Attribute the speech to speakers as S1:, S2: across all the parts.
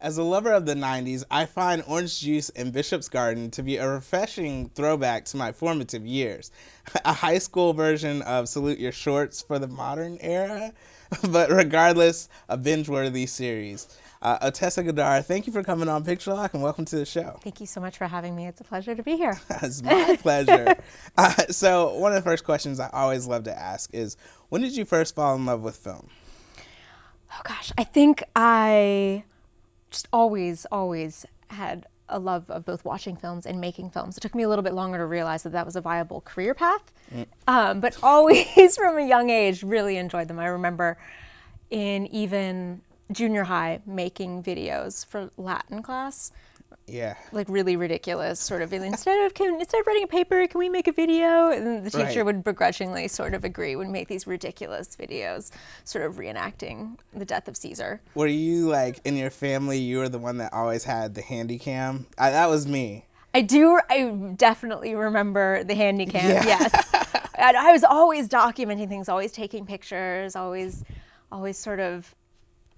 S1: As a lover of the 90s, I find Orange Juice and Bishop's Garden to be a refreshing throwback to my formative years. A high school version of Salute Your Shorts for the modern era, but regardless, a binge-worthy series. Otessa Ghadar, thank you for coming on Picture Lock and welcome to the show.
S2: Thank you so much for having me. It's a pleasure to be here.
S1: It's my pleasure. So one of the first questions I always love to ask is, when did you first fall in love with film?
S2: Oh gosh, I think I just always had a love of both watching films and making films. It took me a little bit longer to realize that that was a viable career path, but always from a young age really enjoyed them. I remember in even junior high making videos for Latin class.
S1: Yeah.
S2: Like really ridiculous, sort of. Instead of writing a paper, can we make a video? And the teacher would begrudgingly sort of agree, would make these ridiculous videos, sort of reenacting the death of Caesar.
S1: Were you like in your family? You were the one that always had the handy cam. That was me.
S2: I definitely remember the handy cam.
S1: Yeah.
S2: Yes, and I was always documenting things, always taking pictures, always sort of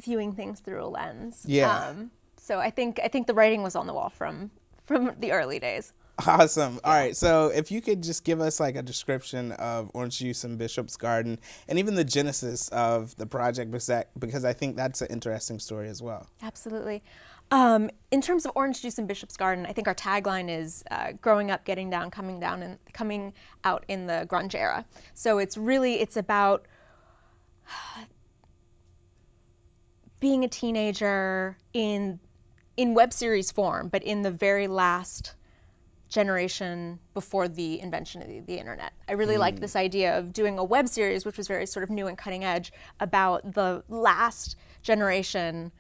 S2: viewing things through a lens.
S1: Yeah.
S2: So I think the writing was on the wall from the early days.
S1: Awesome. All right. So if you could just give us like a description of Orange Juice and Bishop's Garden and even the genesis of the project, because I think that's an interesting story as well.
S2: Absolutely. In terms of Orange Juice and Bishop's Garden, I think our tagline is growing up, getting down, and coming out in the grunge era. So it's about being a teenager in web series form, but in the very last generation before the invention of the internet. I really liked this idea of doing a web series, which was very sort of new and cutting edge, about the last generation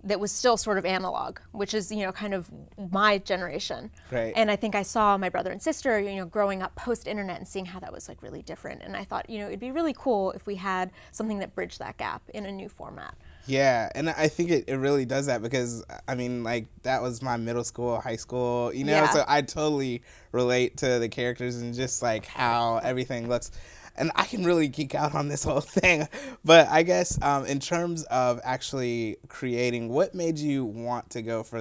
S2: that was still sort of analog, which is, kind of my generation.
S1: Right.
S2: And I think I saw my brother and sister, growing up post-internet and seeing how that was like really different. And I thought, it'd be really cool if we had something that bridged that gap in a new format.
S1: Yeah, and I think it really does that because, I mean, like, that was my middle school, high school,
S2: Yeah.
S1: So I totally relate to the characters and just, like, how everything looks. And I can really geek out on this whole thing. But I guess in terms of actually creating, what made you want to go for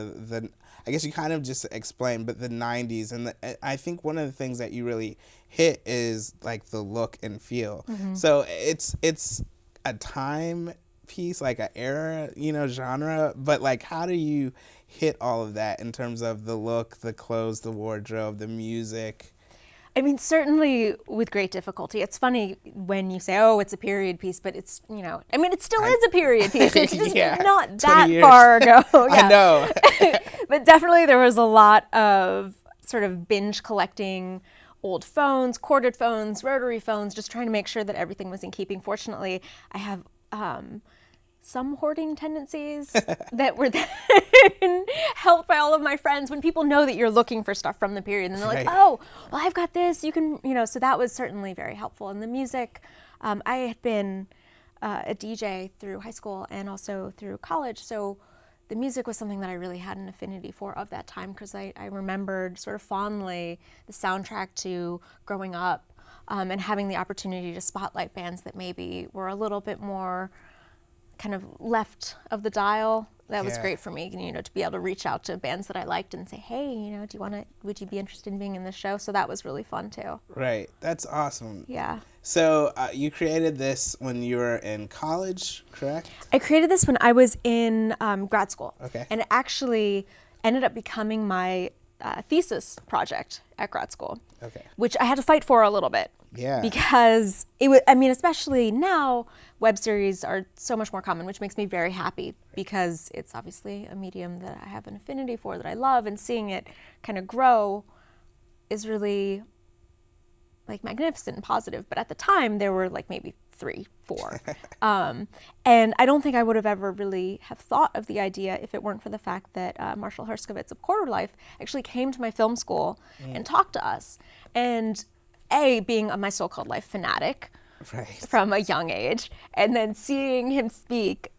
S1: I guess you kind of just explained, but the 90s. And I think one of the things that you really hit is, like, the look and feel. Mm-hmm. So it's a time piece, like an era, genre, but like how do you hit all of that in terms of the look, the clothes, the wardrobe, the music?
S2: I mean, certainly with great difficulty. It's funny when you say, oh, it's a period piece, but it's, it still is a period piece. It's just not that far ago. Yeah.
S1: I know.
S2: But definitely there was a lot of sort of binge collecting old phones, corded phones, rotary phones, just trying to make sure that everything was in keeping. Fortunately, I have some hoarding tendencies that were then helped by all of my friends. When people know that you're looking for stuff from the period, and they're like, oh, well, I've got this, you can, so that was certainly very helpful. And the music, I had been a DJ through high school and also through college, so the music was something that I really had an affinity for of that time, because I remembered sort of fondly the soundtrack to growing up and having the opportunity to spotlight bands that maybe were a little bit more kind of left of the dial. That was great for me, to be able to reach out to bands that I liked and say, hey, would you be interested in being in this show? So that was really fun too.
S1: Right. That's awesome.
S2: Yeah.
S1: So you created this when you were in college, correct?
S2: I created this when I was in grad school.
S1: Okay.
S2: And it actually ended up becoming my thesis project at grad school.
S1: Okay.
S2: Which I had to fight for a little bit.
S1: Yeah.
S2: Because it was, especially now, web series are so much more common, which makes me very happy because it's obviously a medium that I have an affinity for, that I love, and seeing it kind of grow is really like magnificent and positive. But at the time, there were like maybe 3, 4. And I don't think I would have ever really have thought of the idea if it weren't for the fact that Marshall Herskovitz of Quarter Life actually came to my film school and talked to us. And being my so-called life fanatic from a young age, and then seeing him speak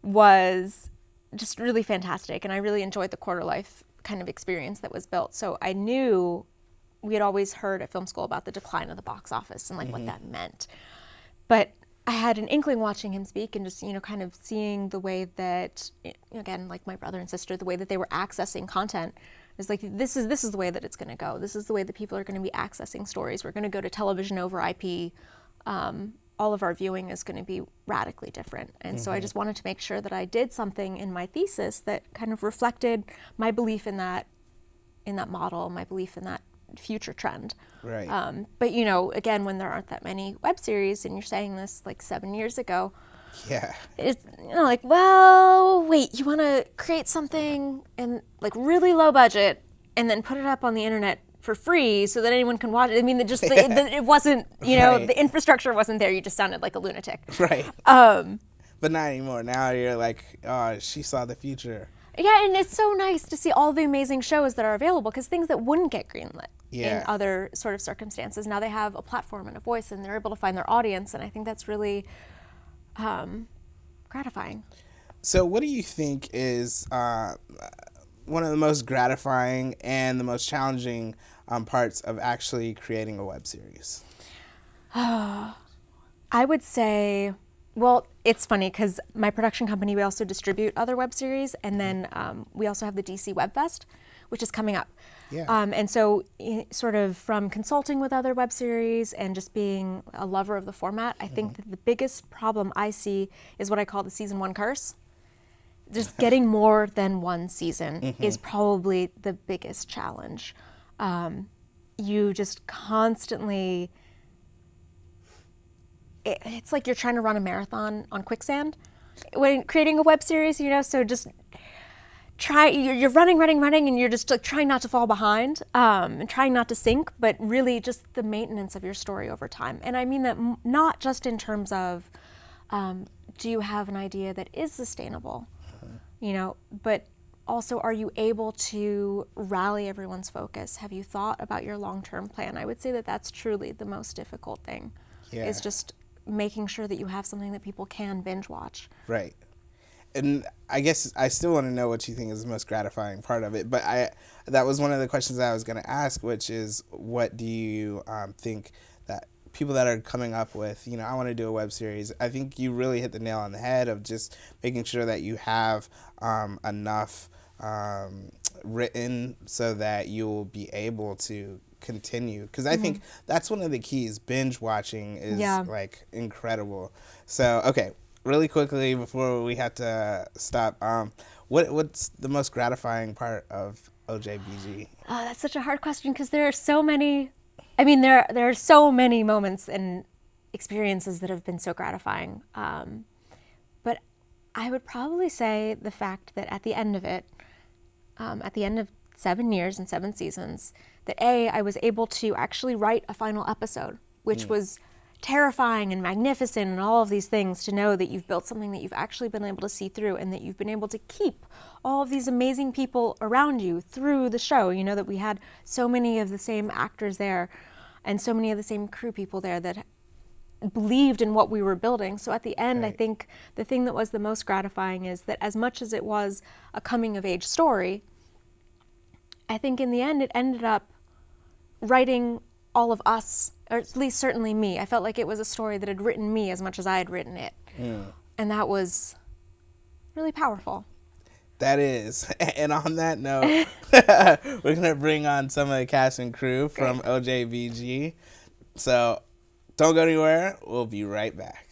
S2: was just really fantastic. And I really enjoyed the Quarter Life kind of experience that was built. So I knew we had always heard at film school about the decline of the box office and like what that meant. But I had an inkling watching him speak and just, kind of seeing the way that, again, like my brother and sister, the way that they were accessing content is like, this is the way that it's going to go. This is the way that people are going to be accessing stories. We're going to go to television over IP. All of our viewing is going to be radically different. And so I just wanted to make sure that I did something in my thesis that kind of reflected my belief in that model, my belief in that future trend.
S1: Right.
S2: But again, when there aren't that many web series, and you're saying this like 7 years ago,
S1: Yeah.
S2: it's like, well, wait, you want to create something and like really low budget, and then put it up on the internet for free so that anyone can watch it. I mean, it wasn't,
S1: Right.
S2: the infrastructure wasn't there. You just sounded like a lunatic.
S1: Right. But not anymore. Now you're like, oh, she saw the future.
S2: Yeah, and it's so nice to see all the amazing shows that are available, because things that wouldn't get greenlit in other sort of circumstances, now they have a platform and a voice, and they're able to find their audience, and I think that's really gratifying.
S1: So what do you think is one of the most gratifying and the most challenging parts of actually creating a web series?
S2: I would say, well, it's funny because my production company, we also distribute other web series, and then we also have the DC Web Fest, which is coming up.
S1: Yeah.
S2: And so sort of from consulting with other web series and just being a lover of the format, I think that the biggest problem I see is what I call the season one curse. Just getting more than one season is probably the biggest challenge. You just constantly, it's like you're trying to run a marathon on quicksand when creating a web series, so just you're running, and you're just like trying not to fall behind, and trying not to sink, but really just the maintenance of your story over time. And I mean that not just in terms of, do you have an idea that is sustainable, but also, are you able to rally everyone's focus? Have you thought about your long-term plan? I would say that that's truly the most difficult thing, is just making sure that you have something that people can binge watch.
S1: Right. And I guess I still want to know what you think is the most gratifying part of it. But that was one of the questions I was going to ask, which is, what do you think that people that are coming up with, I want to do a web series, I think you really hit the nail on the head of just making sure that you have enough written so that you'll be able to continue, because I think that's one of the keys. Binge watching is like incredible. So okay, really quickly before we have to stop, what's the most gratifying part of OJBG?
S2: Oh, that's such a hard question, because there are so many. I mean, there are so many moments and experiences that have been so gratifying. But I would probably say the fact that at the end of it, at the end of 7 years and 7 seasons, that I was able to actually write a final episode, which was terrifying and magnificent and all of these things, to know that you've built something that you've actually been able to see through, and that you've been able to keep all of these amazing people around you through the show. That we had so many of the same actors there and so many of the same crew people there that believed in what we were building. So at the end, I think the thing that was the most gratifying is that, as much as it was a coming of age story, I think in the end it ended up writing all of us, or at least certainly me. I felt like it was a story that had written me as much as I had written it. And that was really powerful.
S1: That is. And on that note, we're going to bring on some of the cast and crew from OJBG. So don't go anywhere. We'll be right back.